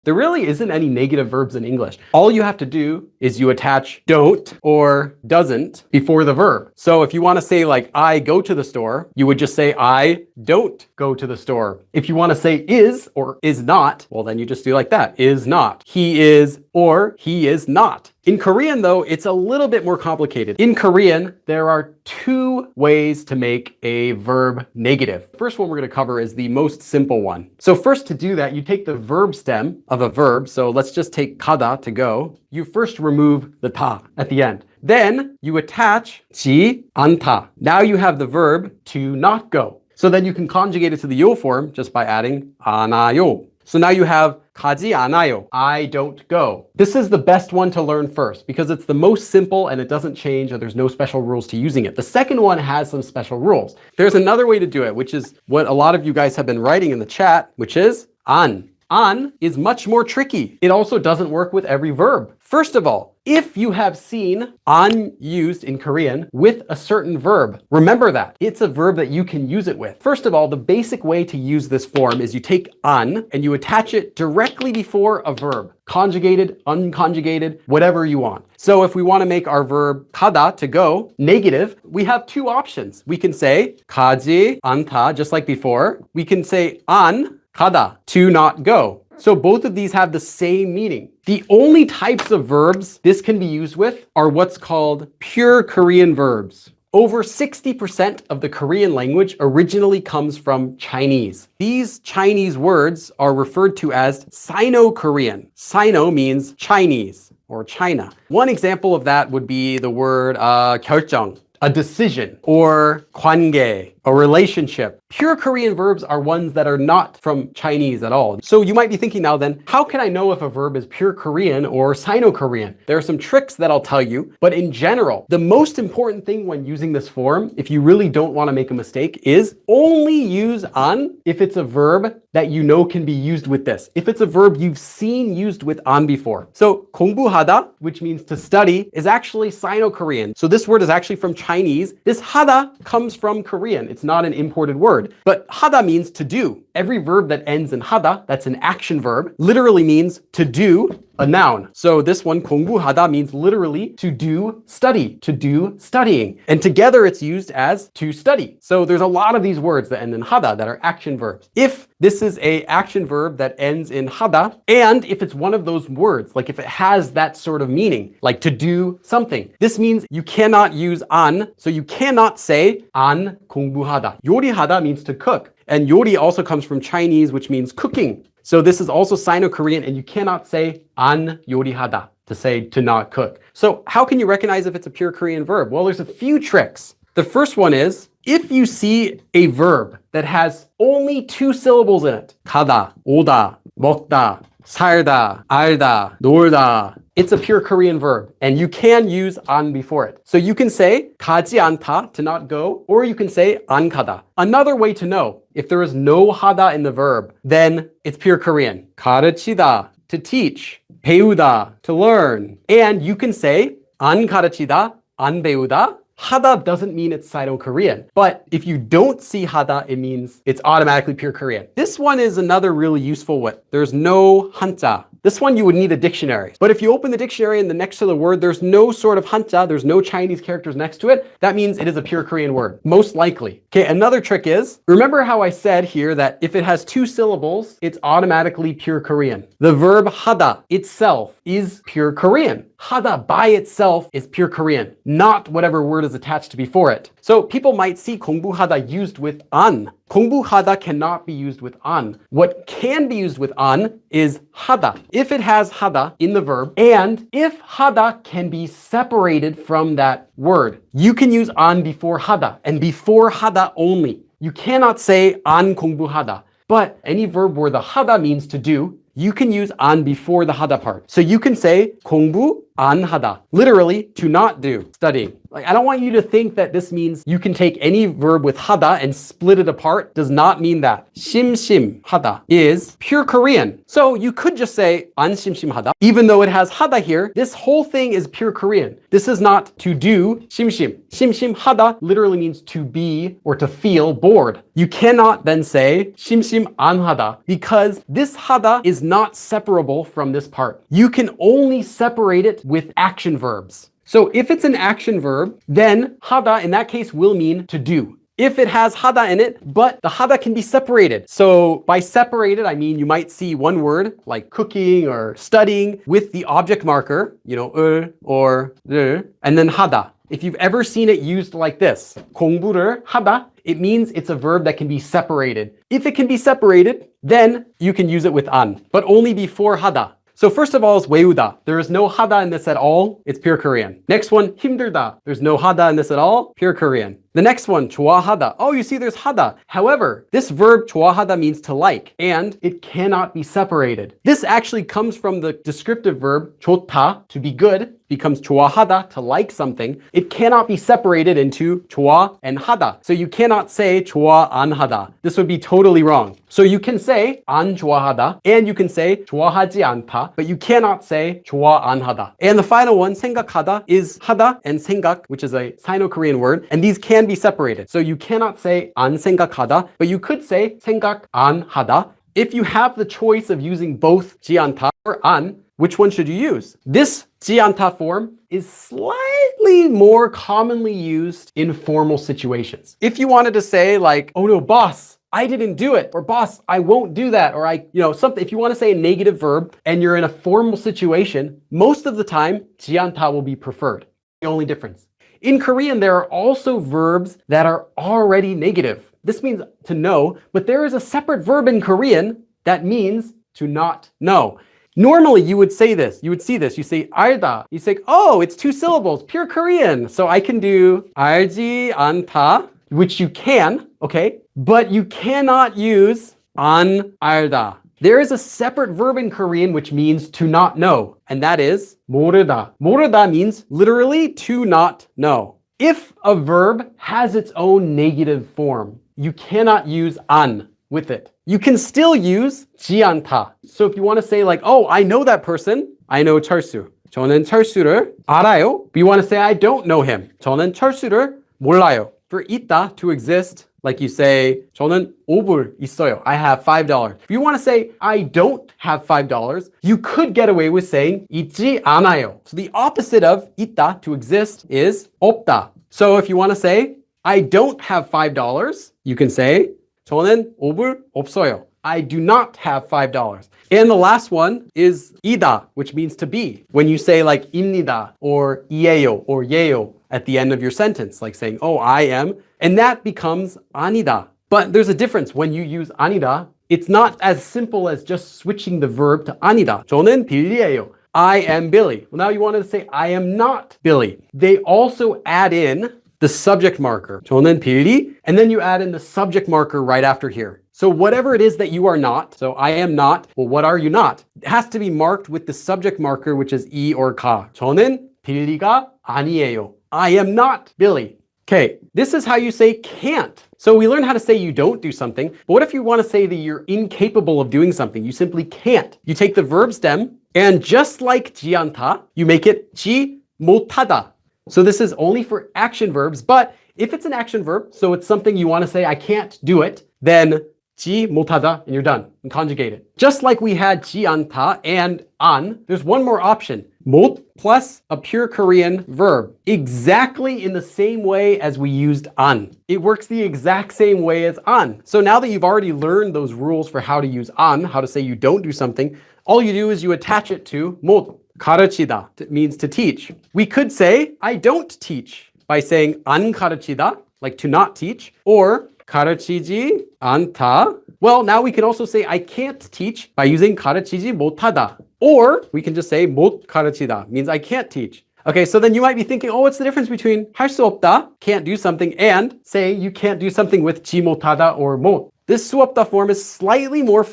There really isn't any negative verbs in English. All you have to do is you attach don't or doesn't before the verb. So if you want to say like, I go to the store, you would just say, I don't go to the store. If you want to say is or is not, well, then you just do like that, is not. He is or he is not. In Korean, though, it's a little bit more complicated. In Korean, there are two ways to make a verb negative. The first one we're going to cover is the most simple one. So first, to do that, you take the verb stem of a verb. So let's just take 가다, to go. You first remove the 다 at the end. Then you attach 지 않다. Now you have the verb to not go. So then you can conjugate it to the 요 form just by adding 안아요. So now you have 가지 않아요, I don't go. This is the best one to learn first because it's the most simple and it doesn't change and there's no special rules to using it. The second one has some special rules. There's another way to do it, which is what a lot of you guys have been writing in the chat, which is 안. 안 is much more tricky. It also doesn't work with every verb. First of all, if you have seen 안 used in Korean with a certain verb, remember that. It's a verb that you can use it with. First of all, the basic way to use this form is you take 안 and you attach it directly before a verb. Conjugated, unconjugated, whatever you want. So if we want to make our verb 가다, to go, negative, we have two options. We can say 가지 않다, just like before. We can say 안 가다, to not go. So both of these have the same meaning. The only types of verbs this can be used with are what's called pure Korean verbs. Over 60% of the Korean language originally comes from Chinese. These Chinese words are referred to as Sino-Korean. Sino means Chinese or China. One example of that would be the word 결정, a decision, or 관계, a relationship. Pure Korean verbs are ones that are not from Chinese at all. So you might be thinking now then, how can I know if a verb is pure Korean or Sino-Korean? There are some tricks that I'll tell you, but in general, the most important thing when using this form, if you really don't want to make a mistake, is only use 안 if it's a verb that you know can be used with this. If it's a verb you've seen used with 안 before. So 공부하다, which means to study, is actually Sino-Korean. So this word is actually from Chinese. This 하다 comes from Korean. It's not an imported word, but 하다 means to do. Every verb that ends in 하다, that's an action verb, literally means to do a noun. So this one, 공부하다, means literally to do study, to do studying. And together it's used as to study. So there's a lot of these words that end in 하다 that are action verbs. If this is a action verb that ends in 하다, and if it's one of those words, like if it has that sort of meaning, like to do something, this means you cannot use 안, so you cannot say 안 공부하다. 요리하다 means to cook. And 요리 also comes from Chinese, which means cooking. So this is also Sino-Korean, and you cannot say 안 요리하다, to say to not cook. So how can you recognize if it's a pure Korean verb? Well, there's a few tricks. The first one is, if you see a verb that has only two syllables in it, 가다, 오다, 먹다, 살다, 알다, 놀다, it's a pure Korean verb, and you can use 안 before it. So you can say 가지 않다, to not go, or you can say 안 가다. Another way to know if there is no 하다 in the verb, then it's pure Korean. 가르치다, to teach, 배우다, to learn. And you can say 안 가르치다, 안 배우다. 하다 doesn't mean it's Sino-Korean, but if you don't see 하다, it means it's automatically pure Korean. This one is another really useful one. There's no 한자. This one you would need a dictionary. But if you open the dictionary and the next to the word, there's no sort of 한자, there's no Chinese characters next to it, that means it is a pure Korean word, most likely. Okay, another trick is, remember how I said here that if it has two syllables, it's automatically pure Korean. The verb 하다 itself is pure Korean. 하다 by itself is pure Korean, not whatever word is attached before it. So people might see 공부하다 used with 안. 공부하다 cannot be used with 안. What can be used with 안 is 하다. If it has 하다 in the verb, and if 하다 can be separated from that word, you can use 안 before 하다, and before 하다 only. You cannot say 안 공부하다. But any verb where the 하다 means to do, you can use 안 before the 하다 part. So you can say 공부 안 하다. Literally, to not do, studying. Like, I don't want you to think that this means you can take any verb with 하다 and split it apart. Does not mean that. 심심하다 is pure Korean. So you could just say 안 심심하다. Even though it has 하다 here, this whole thing is pure Korean. This is not to do 심심. 심심하다 literally means to be or to feel bored. You cannot then say 심심 안 하다 because this 하다 is not separable from this part. You can only separate it with action verbs. So if it's an action verb, then 하다 in that case will mean to do. If it has 하다 in it, but the 하다 can be separated. So by separated, I mean you might see one word like cooking or studying with the object marker, 을 or 를, and then 하다. If you've ever seen it used like this, 공부를 하다, it means it's a verb that can be separated. If it can be separated, then you can use it with 안, but only before 하다. So first of all is 외우다. There is no 하다 in this at all. It's pure Korean. Next one, 힘들다. There's no 하다 in this at all. Pure Korean. The next one, 좋아하다. Oh, you see there's 하다. However, this verb 좋아하다 means to like, and it cannot be separated. This actually comes from the descriptive verb 좋다, to be good, becomes 좋아하다, to like something. It cannot be separated into 좋아 and 하다. So you cannot say 좋아 안 하다. This would be totally wrong. So you can say 안 좋아하다, and you can say 좋아하지 않다, but you cannot say 좋아 안 하다. And the final one, 생각하다, is 하다 and 생각, which is a Sino-Korean word, and these can be separated. So you cannot say 안 생각하다, but you could say 생각 안 하다. If you have the choice of using both 지 않다 or 안, which one should you use? This 지 않다 form is slightly more commonly used in formal situations. If you wanted to say like, oh no, boss, I didn't do it, or boss, I won't do that, or something. If you want to say a negative verb and you're in a formal situation, most of the time, 지 않다 will be preferred. The only difference. In Korean, there are also verbs that are already negative. This means to know, but there is a separate verb in Korean that means to not know. Normally, you would say this, you would see this, you say 알다. You say, oh, it's 2 syllables, pure Korean. So I can do 알지 않다, which you can, okay? But you cannot use 안 알다. There is a separate verb in Korean which means to not know, and that is 모르다. 모르다 means literally to not know. If a verb has its own negative form, you cannot use 안 with it. You can still use 지 않다. So if you want to say like, oh, I know that person, I know 철수. 저는 철수를 알아요. But you want to say, I don't know him. 저는 철수를 몰라요. For 있다, to exist, like you say, 저는 5불 있어요. I have $5. If you want to say, I don't have $5, you could get away with saying 있지 않아요. So the opposite of 있다, to exist, is 없다. So if you want to say, I don't have $5, you can say, 저는 5불 없어요. I do not have $5. And the last one is 이다, which means to be. When you say like 입니다 or 이에요 or 예요 at the end of your sentence, like saying, oh, I am, and that becomes 아니다. But there's a difference. When you use 아니다, it's not as simple as just switching the verb to 아니다. 저는 빌리예요. I am Billy. Well, now you wanted to say, I am not Billy. They also add in the subject marker. 저는 빌리, and then you add in the subject marker right after here. So whatever it is that you are not, so I am not, well, what are you not? It has to be marked with the subject marker, which is 이 or 가. 저는 빌리가 아니에요. I am not Billy. Okay, this is how you say can't. So we learned how to say you don't do something, but what if you want to say that you're incapable of doing something? You simply can't. You take the verb stem, and just like 지 않다, you make it 지 못하다. So this is only for action verbs, but if it's an action verb, so it's something you want to say, I can't do it, then 지 못하다, and you're done, and conjugate it. Just like we had 지 않다 and 안, there's one more option. 못 plus a pure Korean verb, exactly in the same way as we used 안. It works the exact same way as 안. So now that you've already learned those rules for how to use 안, how to say you don't do something, all you do is you attach it to 못. 가르치다. It means to teach. We could say, I don't teach, by saying 안 가르치다, like to not teach, or 가르치지 않다. Well, now we can also say I can't teach by using 가르치지 못하다. Or we can just say 못 가르치다, means I can't teach. Okay, so then you might be thinking, oh, what's the difference between 할 수 없다, can't do something, and say you can't do something with 지 못하다 or 못? This 수없다 form is slightly more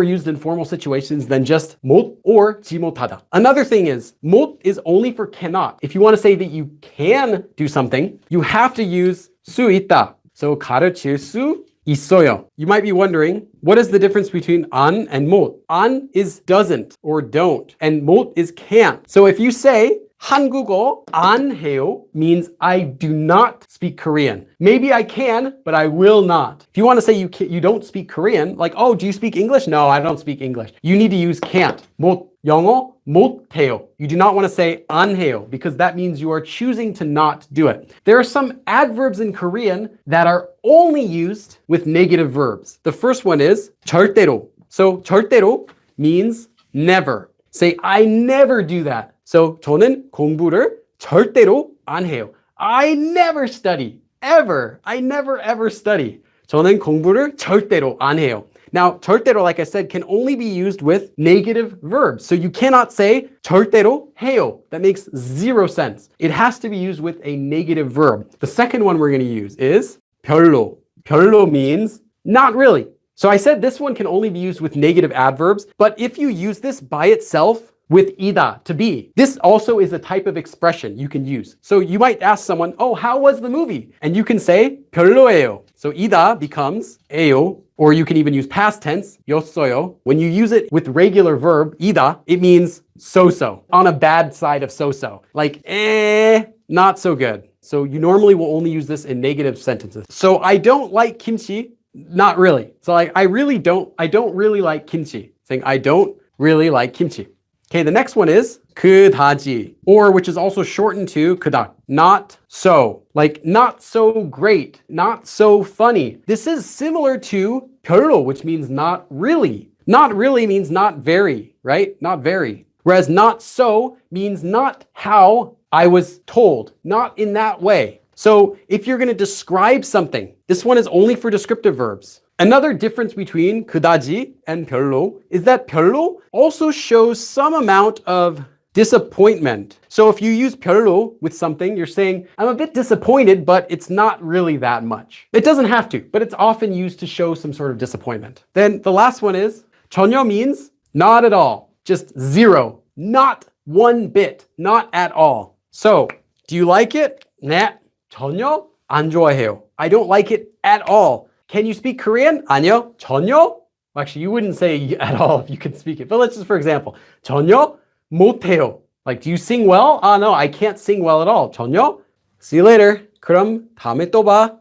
used in formal situations than just 못 or 지 못하다. Another thing is, 못 is only for cannot. If you want to say that you can do something, you have to use 수 있다. So 가르칠 수 있어요. You might be wondering, what is the difference between 안 and 못? 안 is doesn't or don't, and 못 is can't. So if you say 한국어 안 해요 means I do not speak Korean. Maybe I can, but I will not. If you want to say you don't speak Korean, like, oh, do you speak English? No, I don't speak English. You need to use can't. 못, 영어 못해요. You do not want to say 안 해요 because that means you are choosing to not do it. There are some adverbs in Korean that are only used with negative verbs. The first one is 절대로. So 절대로 means never. Say, I never do that. So 저는 공부를 절대로 안 해요. I never study. Ever. I never ever study. 저는 공부를 절대로 안 해요. Now, 절대로, like I said, can only be used with negative verbs. So you cannot say 절대로 해요. That makes zero sense. It has to be used with a negative verb. The second one we're going to use is 별로. 별로 means not really. So I said this one can only be used with negative adverbs, but if you use this by itself, with 이다, to be. This also is a type of expression you can use. So you might ask someone, oh, how was the movie? And you can say 별로예요. So 이다 becomes 에요, or you can even use past tense, 였어요. When you use it with regular verb, 이다, it means so-so, on a bad side of so-so. Like, not so good. So you normally will only use this in negative sentences. So I don't like kimchi, not really. So like, I don't really like kimchi. Saying I don't really like kimchi. Okay, the next one is 그다지, or which is also shortened to 그닥, not so, like not so great, not so funny. This is similar to 별로, which means not really. Not really means not very, right? Not very. Whereas not so means not how I was told, not in that way. So if you're going to describe something, this one is only for descriptive verbs. Another difference between 그다지 and 별로 is that 별로 also shows some amount of disappointment. So if you use 별로 with something, you're saying, I'm a bit disappointed, but it's not really that much. It doesn't have to, but it's often used to show some sort of disappointment. Then the last one is 전혀 means not at all, just zero, not one bit, not at all. So do you like it? 네, 전혀 안 좋아해요. I don't like it at all. Can you speak Korean? 아니요. 전혀? Well, actually, you wouldn't say at all if you could speak it. But let's just, for example, 전혀 못해요. Like, do you sing well? No, I can't sing well at all. 전혀? See you later. 그럼 다음에 또 봐.